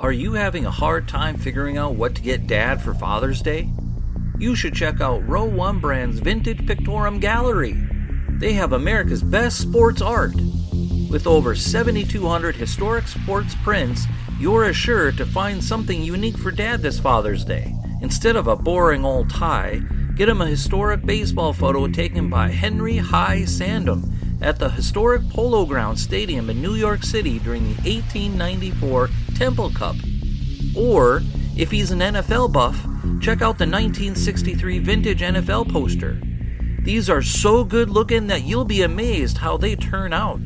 Are you having a hard time figuring out what to get Dad for Father's Day? You should check out Row 1 Brand's Vintage Pictorum Gallery. They have America's best sports art. With over 7,200 historic sports prints, you're assured to find something unique for Dad this Father's Day. Instead of a boring old tie, get him a historic baseball photo taken by Henry High Sandom at the historic Polo Grounds Stadium in New York City during the 1894 Temple Cup. Or, if he's an NFL buff, check out the 1963 vintage NFL poster. These are so good looking that you'll be amazed how they turn out.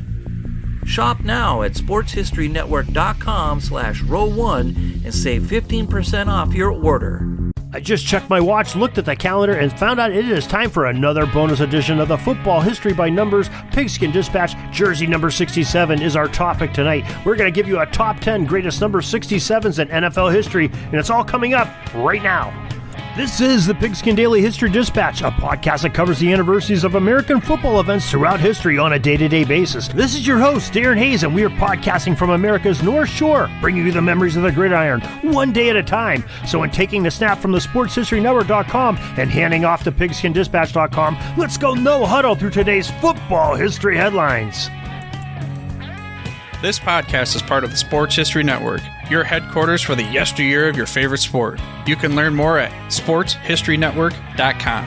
Shop now at sportshistorynetwork.com/row1 and save 15% off your order. I just checked my watch, looked at the calendar, and found out it is time for another bonus edition of the Football History by Numbers Pigskin Dispatch. Jersey number 67 is our topic tonight. We're going to give you a top 10 greatest number 67s in NFL history, and it's all coming up right now. This is the Pigskin Daily History Dispatch, a podcast that covers the anniversaries of American football events throughout history on a day-to-day basis. This is your host, Darren Hayes, and we are podcasting from America's North Shore, bringing you the memories of the gridiron, one day at a time. So in taking the snap from the sportshistorynetwork.com and handing off to pigskindispatch.com, let's go no huddle through today's football history headlines. This podcast is part of the Sports History Network, your headquarters for the yesteryear of your favorite sport. You can learn more at sportshistorynetwork.com.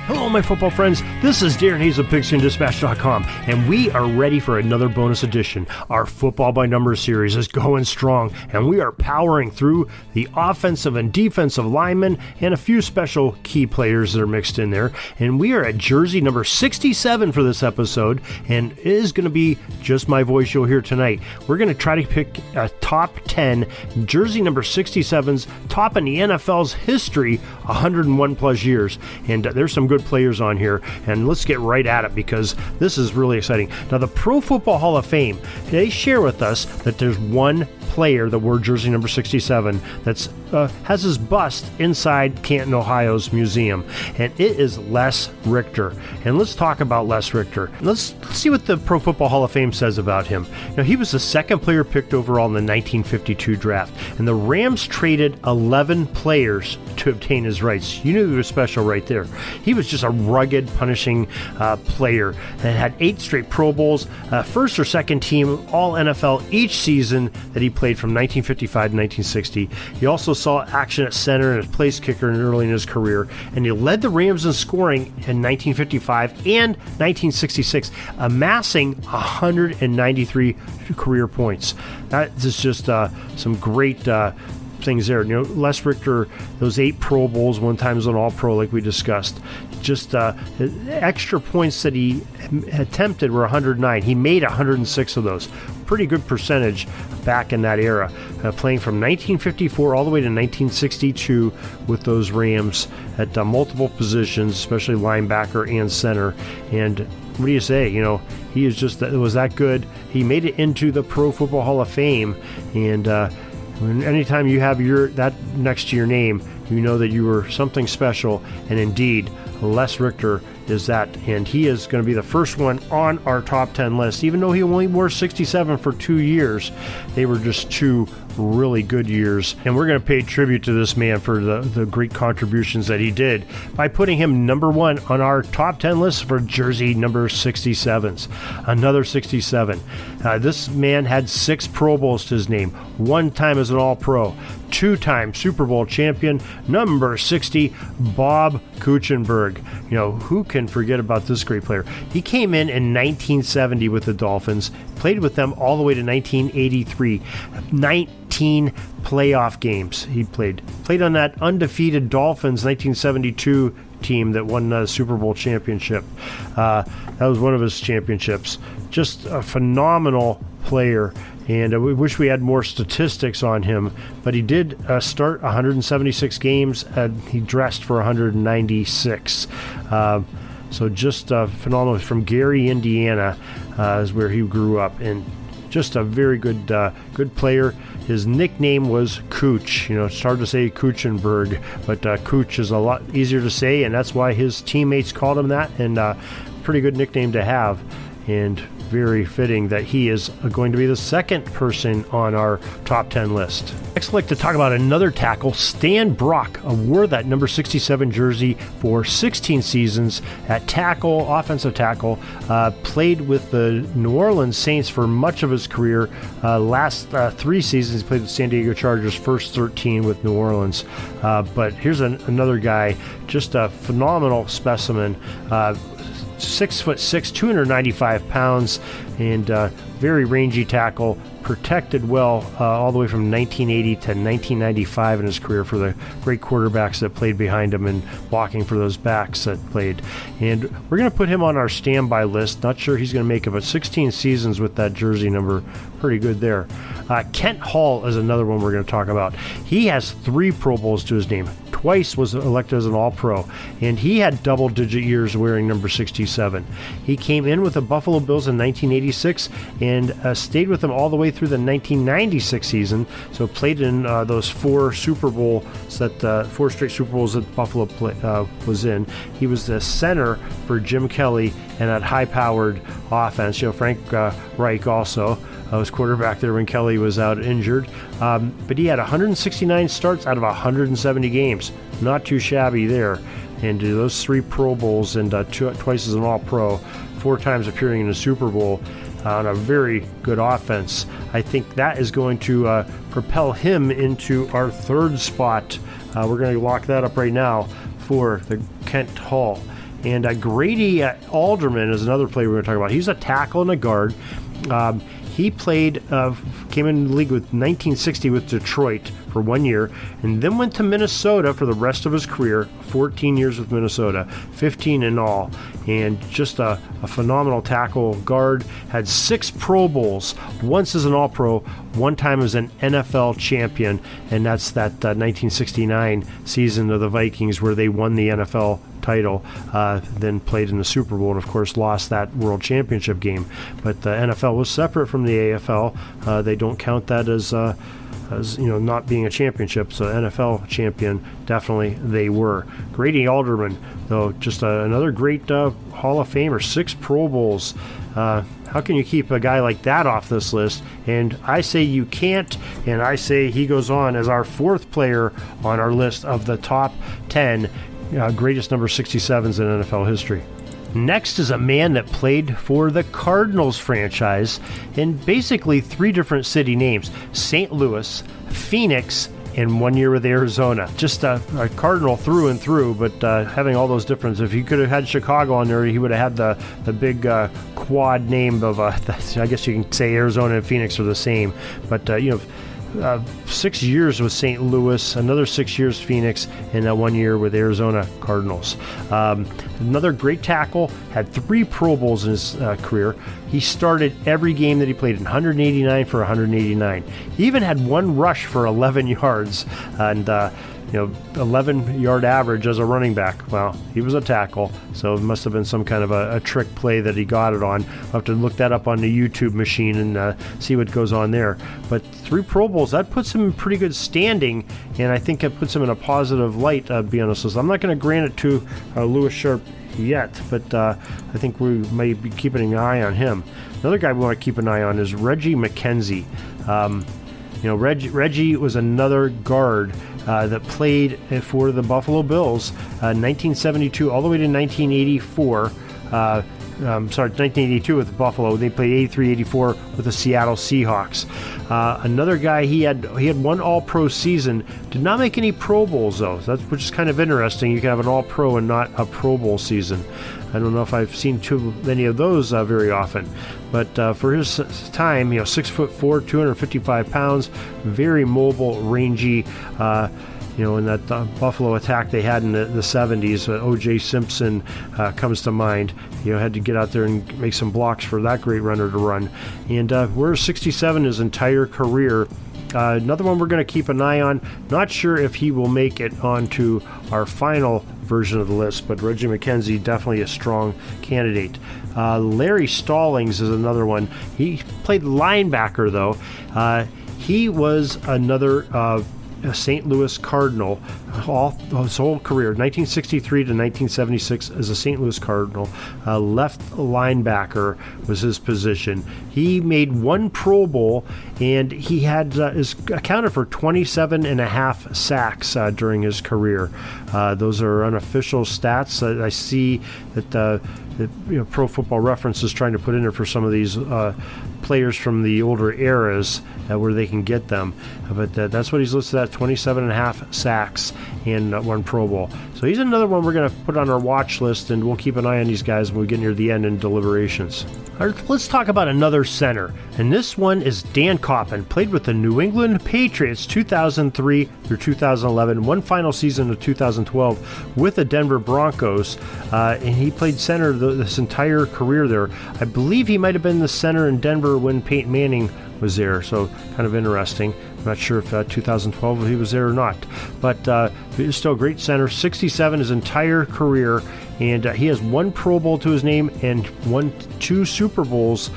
Hello, my football friends. This is Darren Hayes of PigskinDispatch.com, and we are ready for another bonus edition. Our Football by Numbers series is going strong, and we are powering through the offensive and defensive linemen and a few special key players that are mixed in there. And we are at jersey number 67 for this episode, and it is going to be just my voice you'll hear tonight. We're going to try to pick a top 10 jersey number 67s, top in the NFL's history, 101 plus years. And there's some good players on here, and let's get right at it because this is really exciting. Now, the Pro Football Hall of Fame, they share with us that there's one player that wore jersey number 67 that's has his bust inside Canton, Ohio's museum, and it is Les Richter. And let's talk about Les Richter. Let's see what the Pro Football Hall of Fame says about him. Now, he was the second player picked overall in the 1952 draft, and the Rams traded 11 players to obtain his rights. You knew he was special right there. He was just a rugged, punishing player that had 8 straight Pro Bowls, first or second team All-NFL each season that he played from 1955 to 1960. He also saw action at center and as place kicker early in his career, and he led the Rams in scoring in 1955 and 1966, amassing 193 career points. That is just some great things there. You know, Les Richter, those 8 Pro Bowls, one time as an All-Pro like we discussed. Just extra points that he attempted were 109. He made 106 of those. Pretty good percentage back in that era. Playing from 1954 all the way to 1962 with those Rams at multiple positions, especially linebacker and center. And what do you say? You know, he is just was that good. He made it into the Pro Football Hall of Fame, and anytime you have that next to your name, you know that you were something special, and indeed, Les Richter is that, and he is going to be the first one on our top 10 list. Even though he only wore 67 for 2 years, they were just 2 really good years, and we're going to pay tribute to this man for the great contributions that he did by putting him number 1 on our top 10 list for jersey number 67s. Another 67. This man had 6 Pro Bowls to his name, 1 time as an All-Pro, 2-time Super Bowl champion, number 60, Bob Kuechenberg. You know, who can forget about this great player? He came in 1970 with the Dolphins, played with them all the way to 1983. 19 playoff games he played on that undefeated Dolphins 1972 team that won the Super Bowl championship. That was one of his championships. Just a phenomenal player, and we wish we had more statistics on him, but he did start 176 games, and he dressed for 196. So just phenomenal. From Gary, Indiana, is where he grew up, and just a very good player. His nickname was Cooch. You know, it's hard to say Kuechenberg, but Cooch is a lot easier to say, and that's why his teammates called him that, and pretty good nickname to have. And very fitting that he is going to be the second person on our top 10 list. Next, I'd like to talk about another tackle, Stan Brock, wore that number 67 jersey for 16 seasons at tackle, offensive tackle, played with the New Orleans Saints for much of his career. Last 3 seasons, he played with San Diego Chargers, first 13 with New Orleans. But here's another guy, just a phenomenal specimen. 6'6", 295 pounds, and very rangy tackle, protected well all the way from 1980 to 1995 in his career for the great quarterbacks that played behind him and blocking for those backs that played. And we're going to put him on our standby list. Not sure he's going to make it, but 16 seasons with that jersey number, pretty good there. Kent Hall is another one we're going to talk about. He has 3 Pro Bowls to his name. Twice was elected as an All-Pro, and he had double-digit years wearing number 67. He came in with the Buffalo Bills in 1986 and stayed with them all the way through the 1996 season, so played in those 4 Super Bowls that 4 straight Super Bowls that Buffalo was in. He was the center for Jim Kelly and that high-powered offense. Frank Reich also was quarterback there when Kelly was out injured. But he had 169 starts out of 170 games. Not too shabby there. And those 3 Pro Bowls and twice as an All-Pro, 4 times appearing in the Super Bowl on a very good offense. I think that is going to propel him into our 3rd spot. We're going to lock that up right now for the Kent Hall. And Grady Alderman is another player we're going to talk about. He's a tackle and a guard. He played, came in the league with 1960 with Detroit for 1 year, and then went to Minnesota for the rest of his career, 14 years with Minnesota, 15 in all, and just a phenomenal tackle guard. Had 6 Pro Bowls, once as an All-Pro, 1 time as an NFL champion, and that's that 1969 season of the Vikings where they won the NFL title, then played in the Super Bowl, and of course lost that World Championship game. But the NFL was separate from the AFL. They don't count that as not being a championship. So NFL champion, definitely they were. Grady Alderman, though, just another great Hall of Famer. 6 Pro Bowls. How can you keep a guy like that off this list? And I say you can't, and I say he goes on as our 4th player on our list of the top 10 greatest number 67s in NFL history. Next is a man that played for the Cardinals franchise in basically 3 different city names: St. Louis, Phoenix, and 1 year with Arizona. Just a Cardinal through and through, but having all those differences. If he could have had Chicago on there, he would have had the big quad name of, I guess you can say Arizona and Phoenix are the same, but 6 years with St. Louis, another 6 years Phoenix, and 1 year with Arizona Cardinals. Another great tackle, had 3 Pro Bowls in his career. He started every game that he played in, 189 for 189. He even had 1 rush for 11 yards and 11-yard average as a running back. Well, he was a tackle, so it must have been some kind of a trick play that he got it on. I'll have to look that up on the YouTube machine and see what goes on there. But 3 Pro Bowls, that puts him in pretty good standing, and I think it puts him in a positive light, to be honest. So I'm not going to grant it to Lewis Sharp yet, but I think we may be keeping an eye on him. Another guy we want to keep an eye on is Reggie McKenzie. Reggie was another guard that played for the Buffalo Bills 1972 all the way to 1984. 1982 with Buffalo. They played 83-84 with the Seattle Seahawks. Another guy, he had 1 All-Pro season. Did not make any Pro Bowls though, which is kind of interesting. You can have an All-Pro and not a Pro Bowl season. I don't know if I've seen too many of those very often. But for his time, 6'4", 255 pounds, very mobile, rangy. In that Buffalo attack they had in the 70s, O.J. Simpson comes to mind. Had to get out there and make some blocks for that great runner to run. And we're 67 his entire career. Another one we're going to keep an eye on. Not sure if he will make it onto our final version of the list, but Reggie McKenzie, definitely a strong candidate. Larry Stallings is another one. He played linebacker, though. He was another a St. Louis Cardinal his whole career, 1963 to 1976 as a St. Louis Cardinal. Left linebacker was his position. He made one Pro Bowl, and he had is accounted for 27 and a half sacks during his career. Those are unofficial stats. I see that Pro Football Reference is trying to put in there for some of these players from the older eras where they can get them. But that's what he's listed at, 27 and a half sacks and one Pro Bowl. So he's another one we're going to put on our watch list, and we'll keep an eye on these guys when we get near the end in deliberations. All right, let's talk about another center, and this one is Dan Coppin. Played with the New England Patriots 2003 through 2011, one final season of 2012 with the Denver Broncos, and he played center this entire career there. I believe he might have been the center in Denver when Peyton Manning was there, so kind of interesting. I'm not sure if 2012 he was there or not, but he's still a great center. 67 his entire career, and he has one Pro Bowl to his name and won 2 Super Bowls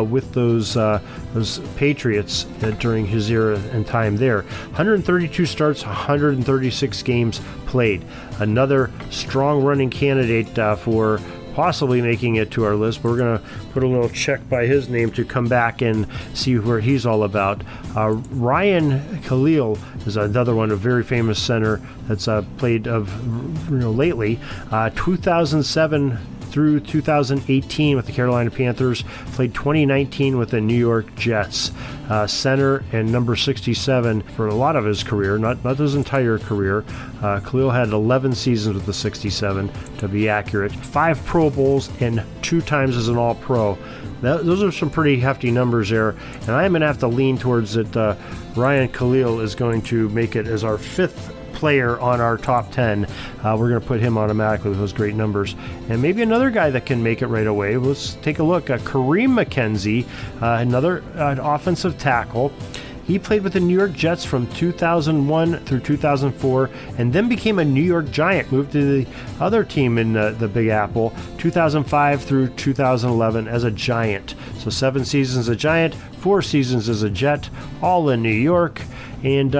with those Patriots during his era and time there. 132 starts, 136 games played. Another strong running candidate for possibly making it to our list. We're going to put a little check by his name to come back and see where he's all about. Ryan Khalil is another one, a very famous center that's played lately. 2007 through 2018 with the Carolina Panthers, played 2019 with the New York Jets. Center and number 67 for a lot of his career, not his entire career. Khalil had 11 seasons with the 67, to be accurate. 5 Pro Bowls and 2 times as an All-Pro. Those are some pretty hefty numbers there, and I am going to have to lean towards that Ryan Khalil is going to make it as our 5th player on our top 10. We're going to put him automatically with those great numbers. And maybe another guy that can make it right away. Let's take a look. Kareem McKenzie, another offensive tackle. He played with the New York Jets from 2001 through 2004, and then became a New York Giant, moved to the other team in the Big Apple, 2005 through 2011 as a Giant. So 7 seasons as a Giant, 4 seasons as a Jet, all in New York, and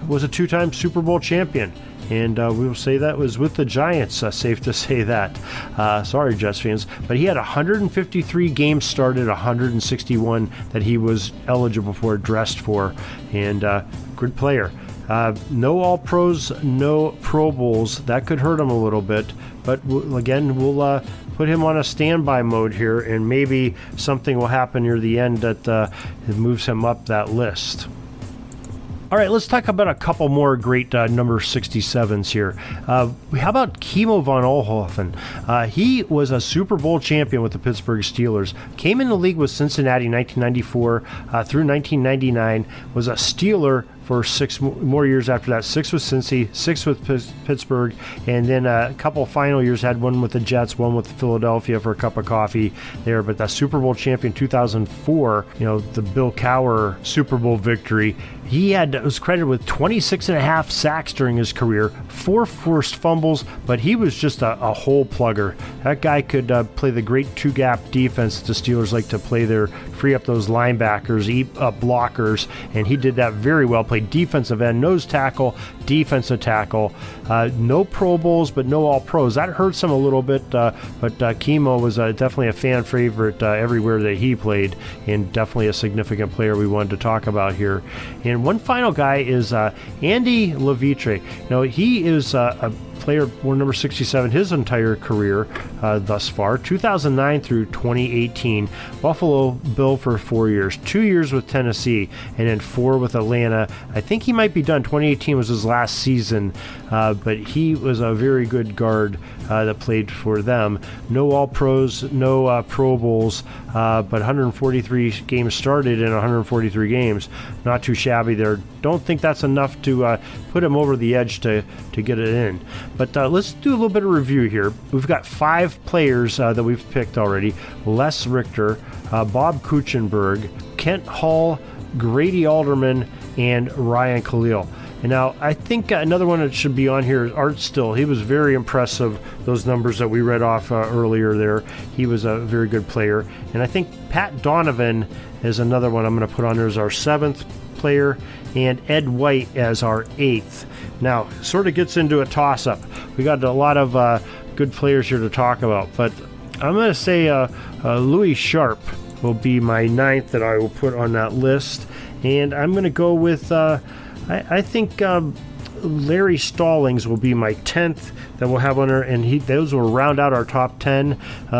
was a 2-time Super Bowl champion. And we will say that was with the Giants, safe to say that. Sorry, Jets fans. But he had 153 games started, 161 that he was eligible for, dressed for, and good player. No All-Pros, no Pro Bowls. That could hurt him a little bit. But again, we'll put him on a standby mode here, and maybe something will happen near the end that moves him up that list. All right, let's talk about a couple more great number 67s here. How about Kimo von Oelhoffen? He was a Super Bowl champion with the Pittsburgh Steelers. Came in the league with Cincinnati in 1994 through 1999. Was a Steeler for 6 more years after that. 6 with Cincy, 6 with Pittsburgh, and then a couple final years, had one with the Jets, one with Philadelphia for a cup of coffee there. But the Super Bowl champion 2004, the Bill Cowher Super Bowl victory, he was credited with 26 and a half sacks during his career, 4 forced fumbles, but he was just a hole plugger. That guy could play the great 2-gap defense the Steelers like to play there, free up those linebackers, eat up blockers, and he did that very well. Played defensive end, nose tackle, defensive tackle. No Pro Bowls, but no All-Pros. That hurts him a little bit, but Kimo was definitely a fan favorite everywhere that he played, and definitely a significant player we wanted to talk about here. And one final guy is Andy Levitre. He is a player born number 67 his entire career thus far, 2009 through 2018. Buffalo Bill for 4 years, 2 years with Tennessee, and then 4 with Atlanta. I think he might be done. 2018 was his last season, but he was a very good guard that played for them. No All-Pros, no Pro Bowls, but 143 games started in 143 games. Not too shabby there. Don't think that's enough to put him over the edge to get it in. But let's do a little bit of review here. We've got 5 players that we've picked already. Les Richter, Bob Kuechenberg, Kent Hall, Grady Alderman, and Ryan Khalil. And now, I think another one that should be on here is Art Still. He was very impressive, those numbers that we read off earlier there. He was a very good player. And I think Pat Donovan is another one I'm going to put on there as our 7th player, and Ed White as our 8th. Now, sort of gets into a toss-up. We got a lot of good players here to talk about, but I'm going to say Louis Sharp will be my 9th that I will put on that list, and I'm going to go with, I think Larry Stallings will be my 10th that we'll have on there, and those will round out our top 10.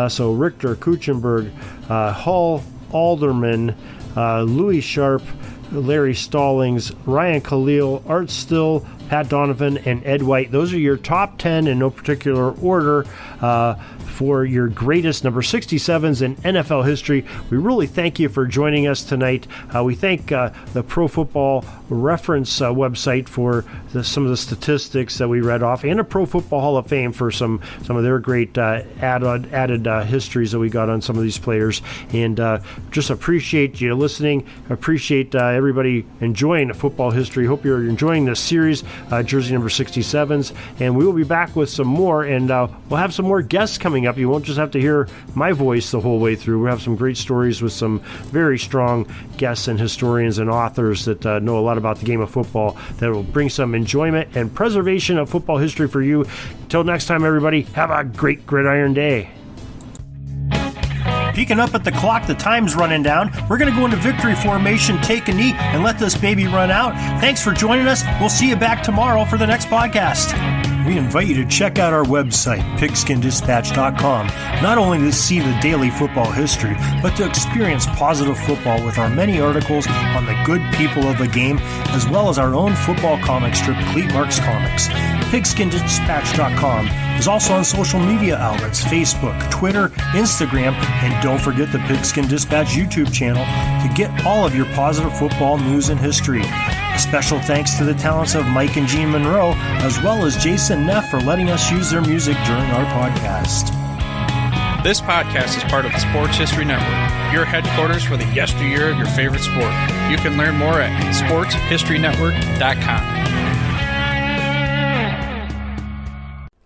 So Richter, Kuchenberg, Hall, Alderman, Louis Sharp, Larry Stallings, Ryan Khalil, Art Still, Pat Donovan, and Ed White. Those are your top 10 in no particular order for your greatest number 67s in NFL history. We really thank you for joining us tonight. We thank the Pro Football Reference website for some of the statistics that we read off, and a Pro Football Hall of Fame for some of their great added histories that we got on some of these players. And just appreciate you listening. Appreciate everybody enjoying football history. Hope you're enjoying this series, jersey number 67s. And we will be back with some more, and we'll have some more guests coming up. You won't just have to hear my voice the whole way through. We'll have some great stories with some very strong guests and historians and authors that know a lot about the game of football that will bring some enjoyment and preservation of football history for you. Until next time, everybody, have a great Gridiron Day. Peeking up at the clock, the time's running down. We're going to go into victory formation, take a knee, and let this baby run out. Thanks for joining us. We'll see you back tomorrow for the next podcast. We invite you to check out our website, pigskinddispatch.com, not only to see the daily football history, but to experience positive football with our many articles on the good people of the game, as well as our own football comic strip, Cleat Marks Comics. Pigskinddispatch.com is also on social media outlets, Facebook, Twitter, Instagram, and don't forget the Pigskin Dispatch YouTube channel to get all of your positive football news and history. A special thanks to the talents of Mike and Gene Monroe, as well as Jason Neff for letting us use their music during our podcast. This podcast is part of the Sports History Network, your headquarters for the yesteryear of your favorite sport. You can learn more at sportshistorynetwork.com.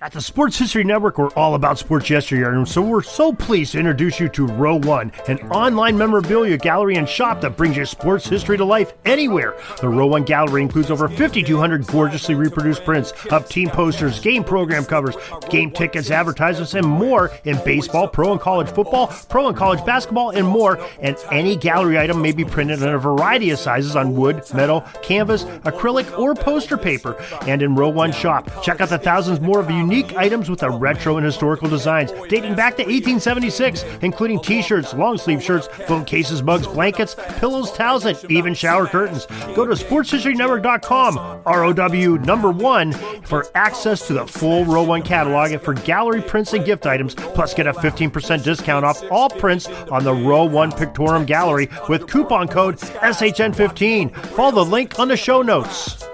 At the Sports History Network, we're all about sports yesteryear, and so we're so pleased to introduce you to Row One, an online memorabilia gallery and shop that brings your sports history to life anywhere. The Row One gallery includes over 5,200 gorgeously reproduced prints of team posters, game program covers, game tickets, advertisements, and more in baseball, pro and college football, pro and college basketball, and more. And any gallery item may be printed in a variety of sizes on wood, metal, canvas, acrylic, or poster paper. And in Row One shop, check out the thousands more of unique items with the retro and historical designs dating back to 1876, including t-shirts, long sleeve shirts, phone cases, mugs, blankets, pillows, towels, and even shower curtains. Go to sportshistorynetwork.com, ROW1, for access to the full Row One catalog and for gallery prints and gift items, plus get a 15% discount off all prints on the Row One Pictorum Gallery with coupon code SHN15. Follow the link on the show notes.